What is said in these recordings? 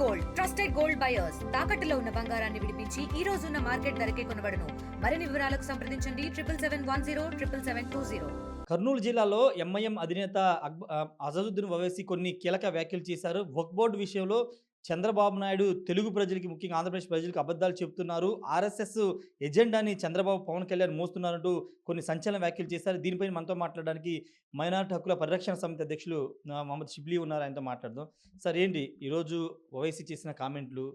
Gold trusted gold buyers తాకట్టులో ఉన్న బంగారాన్ని విడిపించి ఈ రోజు ఉన్న మార్కెట్ ధరకే కొనబడును. మరిన్ని వివరాలకు సంప్రదించండి 77107720. కర్నూలు జిల్లాలో ఎంఐఎం అధినేత అజదుద్దీన్ ఓవైసీ కొన్ని కీలక వ్యాఖ్యలు చేశారు. వక్ఫ్ బోర్డు విషయంలో చంద్రబాబు నాయుడు తెలుగు ప్రజలకి, ముఖ్యంగా ఆంధ్రప్రదేశ్ ప్రజలకు అబద్ధాలు చెబుతున్నారు. ఆర్ఎస్ఎస్ ఎజెండాని చంద్రబాబు, పవన్ కళ్యాణ్ మోస్తున్నారంటూ కొన్ని సంచలన వ్యాఖ్యలు చేశారు. దీనిపైన మనతో మాట్లాడడానికి మైనారిటీ హక్కుల పరిరక్షణ సమితి అధ్యక్షులు మహమ్మద్ షిబ్లీ ఉన్నారు. ఆయనతో మాట్లాడదాం. సార్, ఏంటి ఈరోజు ఓవైసీ చేసిన కామెంట్లు?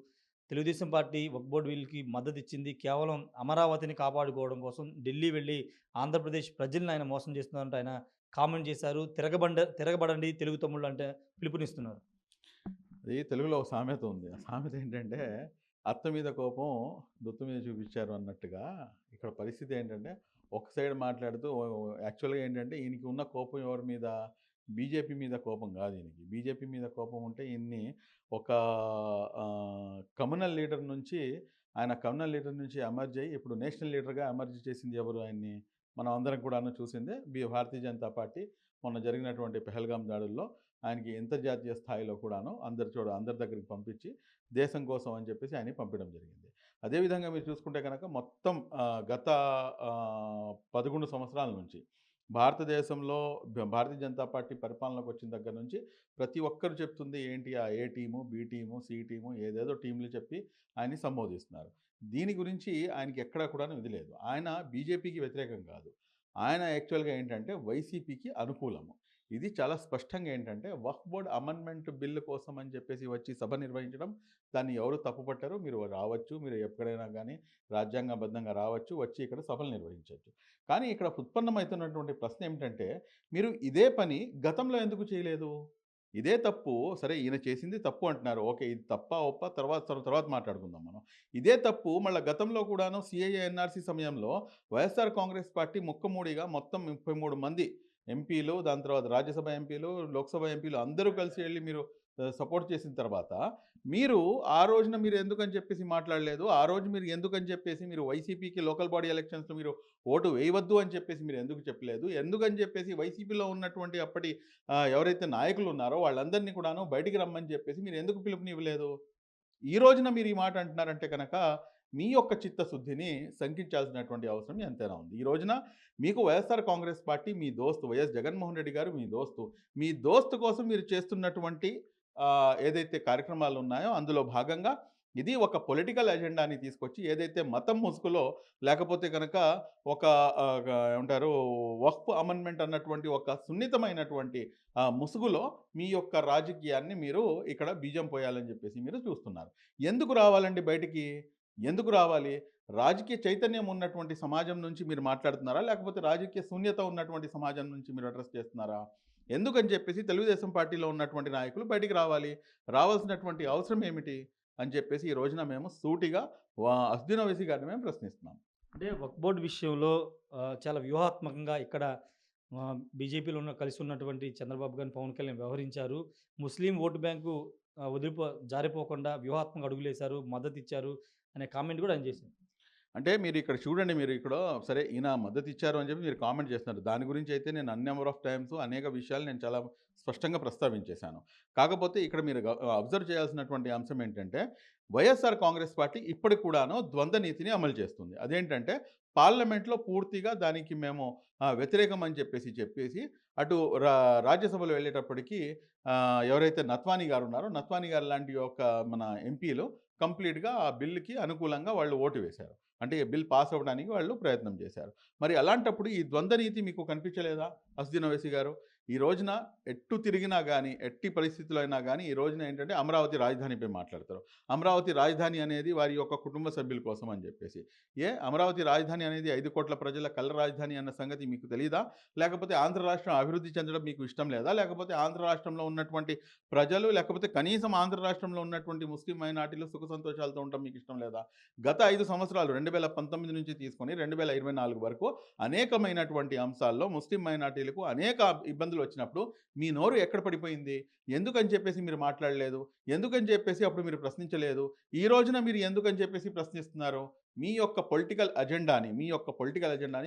తెలుగుదేశం పార్టీ వక్ఫ్ బోర్డు వీళ్ళకి మద్దతు ఇచ్చింది. కేవలం అమరావతిని కాపాడుకోవడం కోసం ఢిల్లీ వెళ్ళి ఆంధ్రప్రదేశ్ ప్రజల్ని ఆయన మోసం చేస్తున్నారంటే ఆయన కామెంట్ చేశారు. తిరగబడండి తెలుగు తమ్ముళ్ళు అంటే పిలుపునిస్తున్నారు. అది తెలుగులో ఒక సామెత ఉంది. ఆ సామెత ఏంటంటే, అత్త మీద కోపం దుత్త మీద చూపించారు అన్నట్టుగా ఇక్కడ పరిస్థితి ఏంటంటే, ఒక సైడ్ మాట్లాడుతూ యాక్చువల్గా ఏంటంటే ఈయనకి ఉన్న కోపం ఎవరి మీద? బీజేపీ మీద కోపం కాదు ఈయనకి. బీజేపీ మీద కోపం ఉంటే ఈయన్ని ఒక కమ్యూనల్ లీడర్ నుంచి ఎమర్జ్ అయ్యి ఇప్పుడు నేషనల్ లీడర్గా ఎమర్జ్ చేసింది ఎవరు ఆయన్ని? మనం అందరం కూడాను చూసిందే భారతీయ జనతా పార్టీ మొన్న జరిగినటువంటి పెహల్గాం దాడుల్లో ఆయనకి అంతర్జాతీయ స్థాయిలో కూడాను అందరి దగ్గరికి పంపించి దేశం కోసం అని చెప్పేసి ఆయన పంపించడం జరిగింది. అదేవిధంగా మీరు చూసుకుంటే కనుక మొత్తం గత 11 సంవత్సరాల నుంచి భారతదేశంలో భారతీయ జనతా పార్టీ పరిపాలనకు వచ్చిన దగ్గర నుంచి ప్రతి ఒక్కరు చెప్తుంది ఏంటి? ఆ A team, B team, C team, ఏదేదో టీంలు చెప్పి ఆయన్ని సంబోధిస్తున్నారు. దీని గురించి ఆయనకి ఎక్కడా కూడా ఇది లేదు. ఆయన బీజేపీకి వ్యతిరేకం కాదు. ఆయన యాక్చువల్గా ఏంటంటే వైసీపీకి అనుకూలము. ఇది చాలా స్పష్టంగా ఏంటంటే వక్ఫ్ బోర్డ్ అమెండ్మెంట్ బిల్లు కోసం అని చెప్పేసి వచ్చి సభ నిర్వహించడం, దాన్ని ఎవరు తప్పుపట్టారు? మీరు రావచ్చు, మీరు ఎక్కడైనా కానీ రాజ్యాంగబద్ధంగా రావచ్చు, వచ్చి ఇక్కడ సభలు నిర్వహించవచ్చు. కానీ ఇక్కడ ఉత్పన్నమవుతున్నటువంటి ప్రశ్న ఏమిటంటే, మీరు ఇదే పని గతంలో ఎందుకు చేయలేదు? ఇదే తప్పు, సరే ఈయన చేసింది తప్పు అంటున్నారు, ఓకే, ఇది తప్ప ఒప్ప తర్వాత మాట్లాడుకుందాం మనం. ఇదే తప్పు మళ్ళీ గతంలో కూడాను సిఐఏ ఎన్ఆర్సీ సమయంలో వైఎస్ఆర్ కాంగ్రెస్ పార్టీ ముక్కమూడిగా మొత్తం 33 మంది ఎంపీలు, దాని తర్వాత రాజ్యసభ ఎంపీలు, లోక్సభ ఎంపీలు అందరూ కలిసి వెళ్ళి మీరు సపోర్ట్ చేసిన తర్వాత మీరు ఆ రోజున మీరు ఎందుకని చెప్పేసి మాట్లాడలేదు? ఆ రోజు మీరు ఎందుకని చెప్పేసి మీరు వైసీపీకి లోకల్ బాడీ ఎలక్షన్స్లో మీరు ఓటు వేయవద్దు అని చెప్పేసి మీరు ఎందుకు చెప్పలేదు? ఎందుకని చెప్పేసి వైసీపీలో ఉన్నటువంటి అప్పటి ఎవరైతే నాయకులు ఉన్నారో వాళ్ళందరినీ కూడాను బయటికి రమ్మని చెప్పేసి మీరు ఎందుకు పిలుపునివ్వలేదు? ఈ రోజున మీరు ఈ మాట అంటున్నారంటే కనుక మీ యొక్క చిత్తశుద్ధిని శంకించాల్సినటువంటి అవసరం ఎంతైనా ఉంది. ఈ రోజున మీకు వైఎస్ఆర్ కాంగ్రెస్ పార్టీ మీ దోస్తు, వైఎస్ జగన్మోహన్ రెడ్డి గారు మీ దోస్తు కోసం మీరు చేస్తున్నటువంటి ఏదైతే కార్యక్రమాలు ఉన్నాయో అందులో భాగంగా ఇది ఒక పొలిటికల్ ఎజెండాని తీసుకొచ్చి ఏదైతే మతం ముసుగులో, లేకపోతే కనుక ఒక ఏమంటారు వక్ఫ్ అమెండ్మెంట్ అన్నటువంటి ఒక సున్నితమైనటువంటి ముసుగులో మీ యొక్క రాజకీయాన్ని మీరు ఇక్కడ బీజం పోయాలని చెప్పేసి మీరు చూస్తున్నారు. ఎందుకు రావాలండి బయటికి? ఎందుకు రావాలి? రాజకీయ చైతన్యం ఉన్నటువంటి సమాజం నుంచి మీరు మాట్లాడుతున్నారా? లేకపోతే రాజకీయ శూన్యత ఉన్నటువంటి సమాజం నుంచి మీరు అడ్రస్ చేస్తున్నారా? ఎందుకని చెప్పేసి తెలుగుదేశం పార్టీలో ఉన్నటువంటి నాయకులు బయటికి రావాలి. రావాల్సినటువంటి అవసరం ఏమిటి అని చెప్పేసి ఈ రోజున మేము సూటిగా అస్దుద్దీన్ ఓవైసీ గారిని మేము ప్రశ్నిస్తున్నాం. అంటే వక్ఫ్ బోర్డు విషయంలో చాలా వ్యూహాత్మకంగా ఇక్కడ బీజేపీలో కలిసి ఉన్నటువంటి చంద్రబాబు గారిని, పవన్ కళ్యాణ్ వ్యవహరించారు. ముస్లిం ఓటు బ్యాంకు జారిపోకుండా వ్యూహాత్మక అడుగులేశారు, మద్దతు ఇచ్చారు అనే కామెంట్ కూడా ఆయన చేశారు. అంటే మీరు ఇక్కడ చూడండి, మీరు ఇక్కడ సరే ఈయన మద్దతు ఇచ్చారు అని చెప్పి మీరు కామెంట్ చేస్తున్నారు. దాని గురించి అయితే నేను నెంబర్ ఆఫ్ టైమ్స్ అనేక విషయాలు నేను చాలా స్పష్టంగా ప్రస్తావించేశాను. కాకపోతే ఇక్కడ మీరు అబ్జర్వ్ చేయాల్సినటువంటి అంశం ఏంటంటే, వైఎస్ఆర్ కాంగ్రెస్ పార్టీ ఇప్పటికి కూడాను ద్వంద్వ నీతిని అమలు చేస్తుంది. అదేంటంటే పార్లమెంట్లో పూర్తిగా దానికి మేము వ్యతిరేకం అని చెప్పేసి అటు రాజ్యసభలో వెళ్ళేటప్పటికీ ఎవరైతే నత్వానీ గారు ఉన్నారో, నత్వానీ గారు లాంటి ఒక మన ఎంపీలు కంప్లీట్గా ఆ బిల్లుకి అనుకూలంగా వాళ్ళు ఓటు వేశారు. అంటే బిల్ పాస్ అవ్వడానికి వాళ్ళు ప్రయత్నం చేశారు. మరి అలాంటప్పుడు ఈ ద్వంద్వ నీతి మీకు కనిపించలేదా అస్దుద్దీన్ ఓవైసీ గారు? ఈ రోజున ఎట్టు తిరిగినా కానీ, ఎట్టి పరిస్థితుల్లో అయినా కానీ ఈ రోజున ఏంటంటే అమరావతి రాజధానిపై మాట్లాడతారు. అమరావతి రాజధాని అనేది వారి యొక్క కుటుంబ సభ్యుల కోసం అని చెప్పేసి. అమరావతి రాజధాని అనేది 5 కోట్ల ప్రజల కళ్ళ రాజధాని అన్న సంగతి మీకు తెలీదా? లేకపోతే ఆంధ్ర రాష్ట్రం అభివృద్ధి చెందడం మీకు ఇష్టం లేదా? లేకపోతే ఆంధ్ర రాష్ట్రంలో ఉన్నటువంటి ప్రజలు, లేకపోతే కనీసం ఆంధ్ర రాష్ట్రంలో ఉన్నటువంటి ముస్లిం మైనార్టీలు సుఖ సంతోషాలతో ఉండడం మీకు ఇష్టం లేదా? గత 5 సంవత్సరాలు 2019 నుంచి తీసుకొని 2024 వరకు అనేకమైనటువంటి అంశాల్లో ముస్లిం మైనార్టీలకు అనేక ఇబ్బందులు ఇబ్బందులు వచ్చినప్పుడు మీ నోరు ఎక్కడ పడిపోయింది? ఎందుకని చెప్పేసి మీరు మాట్లాడలేదు? ఎందుకని చెప్పేసి అప్పుడు మీరు ప్రశ్నించలేదు? ఈ రోజున మీరు ఎందుకని చెప్పేసి ప్రశ్నిస్తున్నారు? మీ యొక్క పొలిటికల్ అజెండాని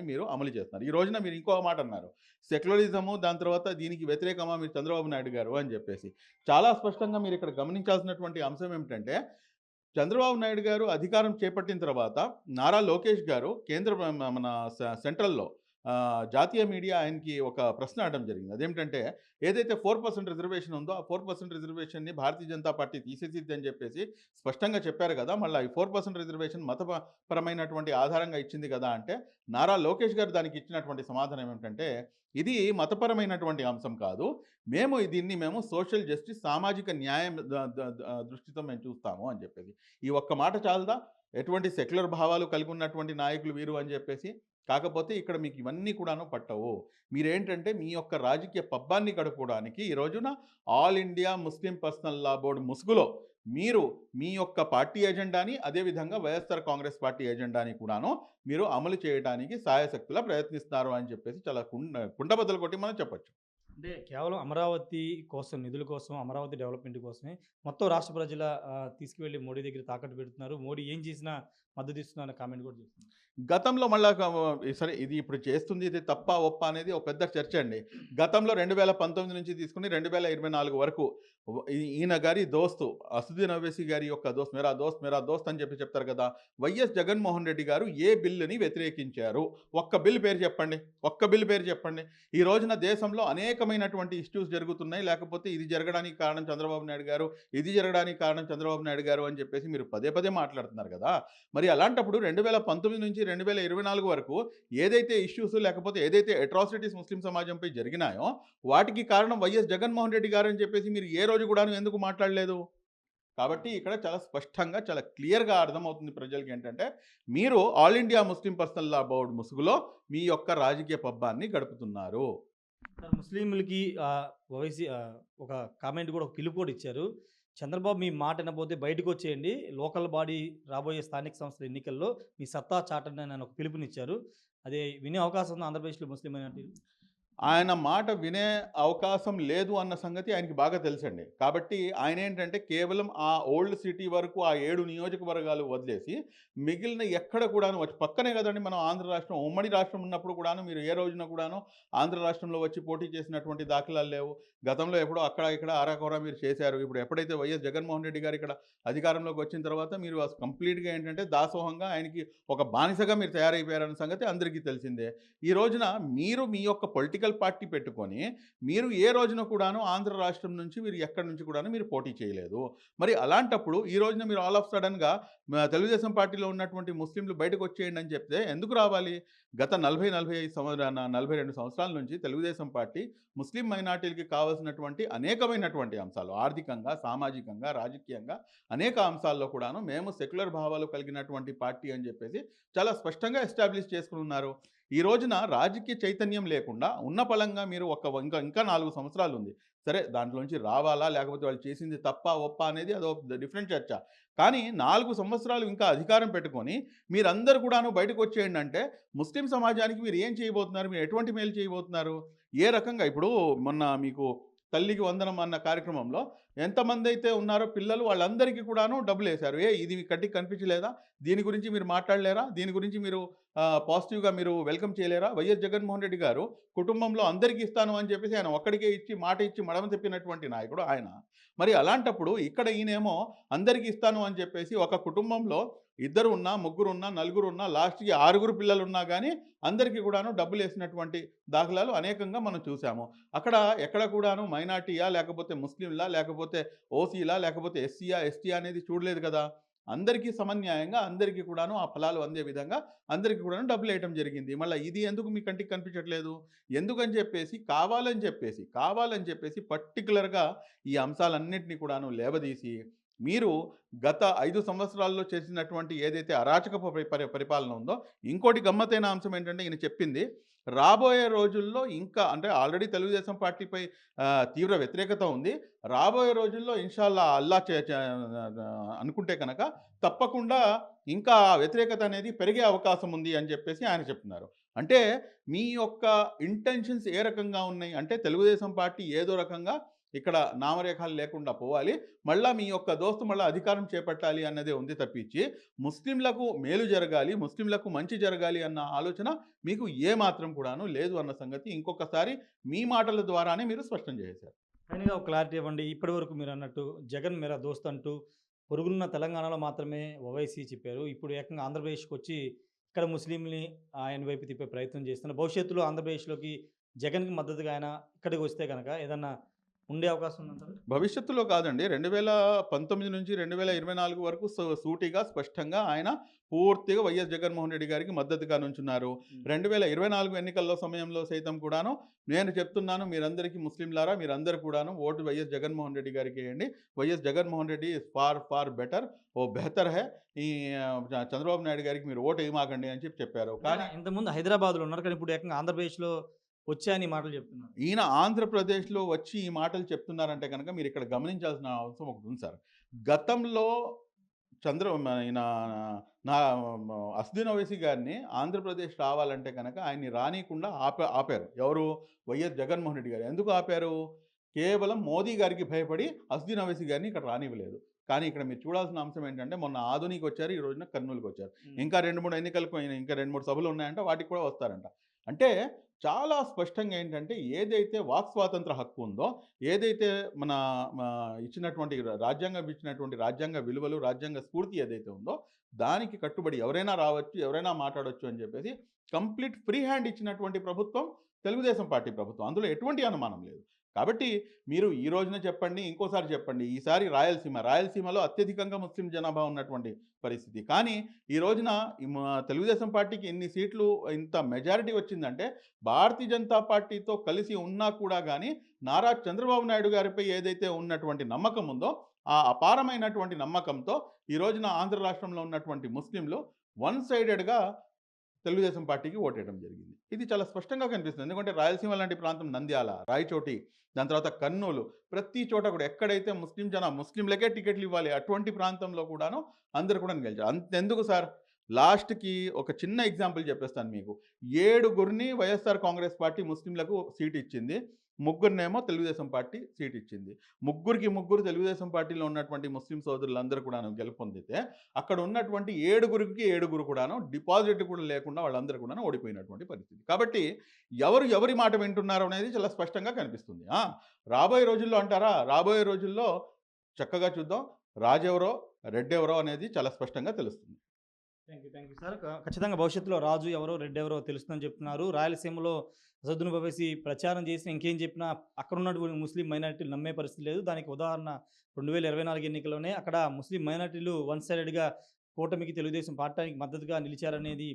మీరు అమలు చేస్తున్నారు. ఈ రోజున మీరు ఇంకో మాట అన్నారు. సెక్యులరిజము దాని తర్వాత దీనికి వ్యతిరేకమా మీరు చంద్రబాబు నాయుడు గారు అని చెప్పేసి. చాలా స్పష్టంగా మీరు ఇక్కడ గమనించాల్సినటువంటి అంశం ఏమిటంటే చంద్రబాబు నాయుడు గారు అధికారం చేపట్టిన తర్వాత నారా లోకేష్ గారు మన సెంట్రల్‌లో జాతీయ మీడియా ఆయనకి ఒక ప్రశ్న అడగడం జరిగింది. అదేమిటంటే ఏదైతే 4% రిజర్వేషన్ ఉందో ఆ 4% రిజర్వేషన్‌ని భారతీయ జనతా పార్టీ తీసేసిద్దని చెప్పేసి స్పష్టంగా చెప్పారు కదా! మళ్ళా ఈ 4% రిజర్వేషన్ పరమైనటువంటి ఆధారంగా ఇచ్చింది కదా! అంటే నారా లోకేష్ గారు దానికి ఇచ్చినటువంటి సమాధానం ఏమిటంటే ఇది మతపరమైనటువంటి అంశం కాదు. దీన్ని సోషల్ జస్టిస్ సామాజిక న్యాయం దృష్టితో మేము చూస్తాము అని చెప్పేసి. ఈ ఒక్క మాట చాలదా? ఎటువంటి సెక్యులర్ భావాలు కలిగి ఉన్నటువంటి నాయకులు వీరు అని చెప్పేసి. కాకపోతే ఇక్కడ మీకు ఇవన్నీ కూడాను పట్టవు. మీరేంటంటే మీ యొక్క రాజకీయ పబ్బాన్ని గడుపుకోవడానికి ఈ రోజున ఆల్ ఇండియా ముస్లిం పర్సనల్ లా బోర్డ్ ముసుగులో మీరు మీ యొక్క పార్టీ ఎజెండాని అదేవిధంగా వైఎస్ఆర్ కాంగ్రెస్ పార్టీ ఎజెండాని కూడాను మీరు అమలు చేయడానికి సాయశక్తులా ప్రయత్నిస్తున్నారు అని చెప్పేసి చాలా కుండబద్దలు కొట్టి మనం చెప్పొచ్చు. అంటే కేవలం అమరావతి కోసం, నిధుల కోసం, అమరావతి డెవలప్‌మెంట్ కోసమే మొత్తం రాష్ట్ర ప్రజల తీసుకువెళ్ళి మోడీ దగ్గర తాకట్టు పెడుతున్నారు. మోడీ ఏం చేసినా మద్దతు ఇస్తున్నా అనే కామెంట్ కూడా చేస్తున్నారు. గతంలో మళ్ళా సరే ఇది ఇప్పుడు చేస్తుంది ఇది తప్పా ఒప్పా అనేది ఒక పెద్ద చర్చ అండి. గతంలో 2019 నుంచి తీసుకుని 2024 వరకు ఈయన గారి దోస్తు అసదుద్దీన్ ఓవైసీ గారి యొక్క మేరా దోస్త్ అని చెప్తారు కదా! వైఎస్ జగన్మోహన్ రెడ్డి గారు ఏ బిల్లుని వ్యతిరేకించారు? ఒక్క బిల్ పేరు చెప్పండి. ఒక్క బిల్ పేరు చెప్పండి. ఈ రోజున దేశంలో అనేకమైనటువంటి ఇష్యూస్ జరుగుతున్నాయి. లేకపోతే ఇది జరగడానికి కారణం చంద్రబాబు నాయుడు గారు, ఇది జరగడానికి కారణం చంద్రబాబు నాయుడు గారు అని చెప్పేసి మీరు పదే పదే మాట్లాడుతున్నారు కదా! మరి అలాంటప్పుడు 2019 నుంచి 2024 వరకు ఏదైతే ఇష్యూస్ లేకపోతే ఏదైతే అట్రాసిటీస్ ముస్లిం సమాజంపై జరిగినాయో వాటికి కారణం వైఎస్ జగన్మోహన్ రెడ్డి గారు అని చెప్పేసి మీరు ఏ రోజు కూడాను ఎందుకు మాట్లాడలేదు? కాబట్టి ఇక్కడ చాలా స్పష్టంగా చాలా క్లియర్‌గా అర్థమవుతుంది ప్రజలకి ఏంటంటే మీరు ఆల్ ఇండియా ముస్లిం పర్సనల్ లా బోర్డ్ ముసుగులో మీ యొక్క రాజకీయ పబ్బాన్ని గడుపుతున్నారు. సార్ ముస్లింలకి ఓవైసీ ఒక కామెంట్ కూడా ఒక పిలుపు కూడా ఇచ్చారు. చంద్రబాబు మీ మాట వినకపోతే బయటకొచ్చేయండి. లోకల్ బాడీ రాబోయే స్థానిక సంస్థల ఎన్నికల్లో మీ సత్తా చాటండి అని ఆయన ఒక పిలుపునిచ్చారు. అది వినే అవకాశం ఉందా ఆంధ్రప్రదేశ్‌లో ముస్లిం మైనారిటీలు? ఆయన మాట వినే అవకాశం లేదు అన్న సంగతి ఆయనకి బాగా తెలుసండి. కాబట్టి ఆయనేంటంటే కేవలం ఆ ఓల్డ్ సిటీ వరకు ఆ 7 నియోజకవర్గాలు వదిలేసి మిగిలిన ఎక్కడ కూడాను వచ్చి పక్కనే కదండీ మనం ఆంధ్ర రాష్ట్రం, ఉమ్మడి రాష్ట్రం ఉన్నప్పుడు కూడాను మీరు ఏ రోజున కూడాను ఆంధ్ర రాష్ట్రంలో వచ్చి పోటీ చేసినటువంటి దాఖలాలు లేవు. గతంలో ఎప్పుడో అక్కడ ఇక్కడ ఆరాకొరా మీరు చేశారు. ఇప్పుడు ఎప్పుడైతే వైఎస్ జగన్మోహన్ రెడ్డి గారు ఇక్కడ అధికారంలోకి వచ్చిన తర్వాత మీరు కంప్లీట్‌గా ఏంటంటే దాసోహంగా ఆయనకి ఒక బానిసగా మీరు తయారైపోయారన్న సంగతి అందరికీ తెలిసిందే. ఈ రోజున మీరు మీ యొక్క పొలిటికల్ పార్టీ పెట్టుకొని మీరు ఏ రోజున కూడాను ఆంధ్ర రాష్ట్రం నుంచి మీరు ఎక్కడి నుంచి కూడాను మీరు పోటీ చేయలేదు. మరి అలాంటప్పుడు ఈ రోజున మీరు ఆల్ ఆఫ్ సడెన్‌గా తెలుగుదేశం పార్టీలో ఉన్నటువంటి ముస్లింలు బయటకు వచ్చేయండి అని చెప్తే ఎందుకు రావాలి? గత 42 సంవత్సరాల నుంచి తెలుగుదేశం పార్టీ ముస్లిం మైనారిటీలకి కావాల్సినటువంటి అనేకమైనటువంటి అంశాలు ఆర్థికంగా, సామాజికంగా, రాజకీయంగా అనేక అంశాల్లో కూడాను మేము సెక్యులర్ భావాలు కలిగినటువంటి పార్టీ అని చెప్పేసి చాలా స్పష్టంగా ఎస్టాబ్లిష్ చేసుకొని ఉన్నారు. ఈ రోజున రాజకీయ చైతన్యం లేకుండా ఉన్న పళంగా మీరు ఇంకా 4 సంవత్సరాలు ఉంది. సరే దాంట్లోంచి రావాలా? లేకపోతే వాళ్ళు చేసింది తప్పా, ఒప్పా అనేది అదో డిఫరెంట్ చర్చ. కానీ 4 సంవత్సరాలు ఇంకా అధికారం పెట్టుకొని మీరందరూ కూడాను బయటకొచ్చేయండి అంటే ముస్లిం సమాజానికి మీరు ఏం చేయబోతున్నారు? మీరు ఎటువంటి మేలు చేయబోతున్నారు? ఏ రకంగా ఇప్పుడు మొన్న మీకు తల్లికి వందనం అన్న కార్యక్రమంలో ఎంతమందైతే ఉన్నారో పిల్లలు వాళ్ళందరికీ కూడాను డబ్బులేశారు. ఇది మీ కంటికి కనిపించలేదా? దీని గురించి మీరు మాట్లాడలేరా? దీని గురించి మీరు పాజిటివ్‌గా మీరు వెల్కమ్ చేయలేరా? వైఎస్ జగన్మోహన్ రెడ్డి గారు కుటుంబంలో అందరికీ ఇస్తాను అని చెప్పేసి ఆయన ఒక్కడికే ఇచ్చి మాట ఇచ్చి మడమ తిప్పినటువంటి నాయకుడు ఆయన. మరి అలాంటప్పుడు ఇక్కడ ఈయనేమో అందరికీ ఇస్తాను అని చెప్పేసి ఒక కుటుంబంలో 2 ఉన్నా, 3 ఉన్నా, 4 ఉన్నా లాస్ట్‌కి 6 పిల్లలున్నా గానీ అందరికీ కూడాను డబ్బులేసినటువంటి దాఖలాలు అనేకంగా మనం చూసాము. అక్కడ ఎక్కడ కూడాను మైనారిటీయా? లేకపోతే ముస్లింలా? లేకపోతే ఓసీలా? లేకపోతే ఎస్సీయా? ఎస్టీయా? అనేది చూడలేదు కదా! అందరికీ సమన్యాయంగా అందరికీ కూడాను ఆ ఫలాలు అందే విధంగా అందరికీ కూడాను డబ్బులేయటం జరిగింది. మళ్ళా ఇది ఎందుకు మీ కంటికి కనిపించట్లేదు? ఎందుకని చెప్పేసి కావాలని చెప్పేసి పర్టిక్యులర్‌గా ఈ అంశాలన్నిటిని కూడాను లేవదీసి మీరు గత 5 సంవత్సరాల్లో చేసినటువంటి ఏదైతే అరాచకపు పరిపాలన ఉందో ఇంకోటి గమ్మత్తైన అంశం ఏంటంటే ఈయన చెప్పింది రాబోయే రోజుల్లో ఇంకా అంటే ఆల్రెడీ తెలుగుదేశం పార్టీపై తీవ్ర వ్యతిరేకత ఉంది. రాబోయే రోజుల్లో ఇన్షాల్లా అల్లా అనుకుంటే కనుక తప్పకుండా ఇంకా వ్యతిరేకత అనేది పెరిగే అవకాశం ఉంది అని చెప్పేసి ఆయన చెప్తున్నారు. అంటే మీ యొక్క ఇంటెన్షన్స్ ఏ రకంగా ఉన్నాయి అంటే తెలుగుదేశం పార్టీ ఏదో రకంగా ఇక్కడ నామరేఖలు లేకుండా పోవాలి, మళ్ళీ మీ యొక్క దోస్తు మళ్ళీ అధికారం చేపట్టాలి అన్నదే ఉంది తప్పించి ముస్లింలకు మేలు జరగాలి, ముస్లింలకు మంచి జరగాలి అన్న ఆలోచన మీకు ఏమాత్రం కూడాను లేదు అన్న సంగతి ఇంకొకసారి మీ మాటల ద్వారానే మీరు స్పష్టం చేశారు. ఫైనల్గా ఒక క్లారిటీ ఇవ్వండి. ఇప్పటి వరకు మీరు అన్నట్టు జగన్ మేరా దోస్త్ అంటూ పొరుగున్న తెలంగాణలో మాత్రమే ఓవైసీ చెప్పారు. ఇప్పుడు ఏకంగా ఆంధ్రప్రదేశ్కి వచ్చి ఇక్కడ ముస్లింని ఆయన వైపు తిప్పే ప్రయత్నం చేస్తున్నారు. భవిష్యత్తులో ఆంధ్రప్రదేశ్లోకి జగన్కి మద్దతుగా ఆయన ఇక్కడికి వస్తే కనుక ఏదన్నా ఉండే అవకాశం ఉందంటారు? భవిష్యత్తులో కాదండి, 2019 నుంచి 2024 వరకు సూటిగా స్పష్టంగా ఆయన పూర్తిగా వైఎస్ జగన్మోహన్ రెడ్డి గారికి మద్దతుగా నుంచున్నారు. 2024 ఎన్నికల్లో సమయంలో సైతం కూడాను నేను చెప్తున్నాను, మీరందరికీ ముస్లింలారా మీరందరూ కూడాను ఓటు వైఎస్ జగన్మోహన్ రెడ్డి గారికి వేయండి, YS Jaganmohan Reddy is far far better, ఓ బెహతర్ హే, ఈ చంద్రబాబు నాయుడు గారికి మీరు ఓటు వేయమాకండి అని చెప్పారు. కానీ ఇంతకుముందు హైదరాబాద్లో ఉన్నారు, కానీ ఇప్పుడు ఏకంగా ఆంధ్రప్రదేశ్లో వచ్చాయని మాటలు చెప్తున్నారు. ఈయన ఆంధ్రప్రదేశ్లో వచ్చి ఈ మాటలు చెప్తున్నారంటే కనుక మీరు ఇక్కడ గమనించాల్సిన అవసరం ఒకటి ఉంది సార్. గతంలో ఈయన అసదుద్దీన్ ఓవైసీ గారిని ఆంధ్రప్రదేశ్ రావాలంటే కనుక ఆయన్ని రానియకుండా ఆపారు. ఎవరు? వైఎస్ జగన్మోహన్ రెడ్డి గారు. ఎందుకు ఆపారు? కేవలం మోదీ గారికి భయపడి అసదుద్దీన్ ఓవైసీ గారిని ఇక్కడ రానివ్వలేదు. కానీ ఇక్కడ మీరు చూడాల్సిన అంశం ఏంటంటే మొన్న ఆధునికి వచ్చారు, ఈ రోజున కర్నూలుకి వచ్చారు. ఇంకా 2-3 ఎన్నికలకు ఇంకా 2-3 సభలు ఉన్నాయంట, వాటికి కూడా వస్తారంట. అంటే చాలా స్పష్టంగా ఏంటంటే ఏదైతే వాక్ స్వాతంత్ర హక్కు ఉందో, ఏదైతే మన ఇచ్చినటువంటి రాజ్యాంగం ఇచ్చినటువంటి రాజ్యాంగ విలువలు, రాజ్యాంగ స్ఫూర్తి ఏదైతే ఉందో దానికి కట్టుబడి ఎవరైనా రావచ్చు, ఎవరైనా మాట్లాడవచ్చు అని చెప్పేసి కంప్లీట్ ఫ్రీ హ్యాండ్ ఇచ్చినటువంటి ప్రభుత్వం తెలుగుదేశం పార్టీ ప్రభుత్వం. అందులో ఎటువంటి అనుమానం లేదు. కాబట్టి మీరు ఈ రోజున చెప్పండి, ఇంకోసారి చెప్పండి, ఈసారి రాయలసీమలో అత్యధికంగా ముస్లిం జనాభా ఉన్నటువంటి పరిస్థితి. కానీ ఈ రోజున తెలుగుదేశం పార్టీకి ఎన్ని సీట్లు, ఇంత మెజారిటీ వచ్చిందంటే భారతీయ జనతా పార్టీతో కలిసి ఉన్నా కూడా కానీ నారా చంద్రబాబు నాయుడు గారిపై ఏదైతే ఉన్నటువంటి నమ్మకం ఉందో ఆ అపారమైనటువంటి నమ్మకంతో ఈ రోజున ఆంధ్ర రాష్ట్రంలో ఉన్నటువంటి ముస్లింలు వన్ సైడెడ్గా తెలుగుదేశం పార్టీకి ఓటేయడం జరిగింది. ఇది చాలా స్పష్టంగా కనిపిస్తుంది. ఎందుకంటే రాయలసీమ లాంటి ప్రాంతం, నంద్యాల, రాయచోటి, దాని తర్వాత కర్నూలు, ప్రతి చోట కూడా ఎక్కడైతే ముస్లింలకే టికెట్లు ఇవ్వాలి అటువంటి ప్రాంతంలో కూడాను అందరు కూడా గెలిచారు. అంతెందుకు సార్, లాస్ట్కి ఒక చిన్న ఎగ్జాంపుల్ చెప్పేస్తాను మీకు. 7గురిని వైఎస్ఆర్ కాంగ్రెస్ పార్టీ ముస్లింలకు సీట్ ఇచ్చింది, 3గురినేమో తెలుగుదేశం పార్టీ సీట్ ఇచ్చింది. 3 తెలుగుదేశం పార్టీలో ఉన్నటువంటి ముస్లిం సోదరులందరూ కూడా గెలుపొందితే అక్కడ ఉన్నటువంటి 7గురు కూడాను డిపాజిట్ కూడా లేకుండా వాళ్ళందరూ కూడా ఓడిపోయినటువంటి పరిస్థితి. కాబట్టి ఎవరి మాట వింటున్నారు అనేది చాలా స్పష్టంగా కనిపిస్తుంది. రాబోయే రోజుల్లో అంటారా, రాబోయే రోజుల్లో చక్కగా చూద్దాం, రాజెవరో రెడ్డెవరో అనేది చాలా స్పష్టంగా తెలుస్తుంది. Thank you sir. ఖచ్చితంగా భవిష్యత్తులో రాజు ఎవరో రెడ్డి ఎవరో తెలుస్తుందని చెప్తున్నారు. రాయలసీమలో అసదుద్దీన్ ఓవైసీ ప్రచారం చేసి ఇంకేం చెప్పినా అక్కడ ఉన్నటువంటి ముస్లిం మైనారిటీలు నమ్మే పరిస్థితి లేదు. దానికి ఉదాహరణ 2024 ఎన్నికల్లోనే అక్కడ ముస్లిం మైనారిటీలు వన్ సైడెడ్గా కూటమికి తెలుగుదేశం పార్టీకి మద్దతుగా నిలిచారనేది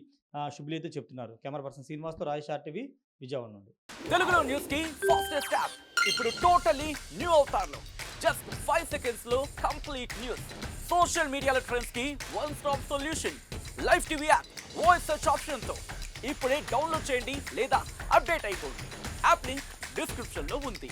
షుబ్లీ అయితే చెప్తున్నారు. కెమెరా పర్సన్ శ్రీనివాస్తో రాజేష్ RTV విజయవాడ నుండి. తెలుగులో న్యూస్ కి ఫాస్టెస్ట్ యాప్ ఇప్పుడు టోటల్లీ న్యూ అవతార్లో జస్ట్ 5 సెకండ్స్ లో కంప్లీట్ న్యూస్, సోషల్ మీడియాలో ట్రెండ్స్ కి one stop solution, live TV app, voice search option తో ఇప్పుడే డౌన్లోడ్ చేయండి లేదా అప్డేట్ అయిపోండి. యాప్ లింక్ డిస్క్రిప్షన్ లో ఉంది.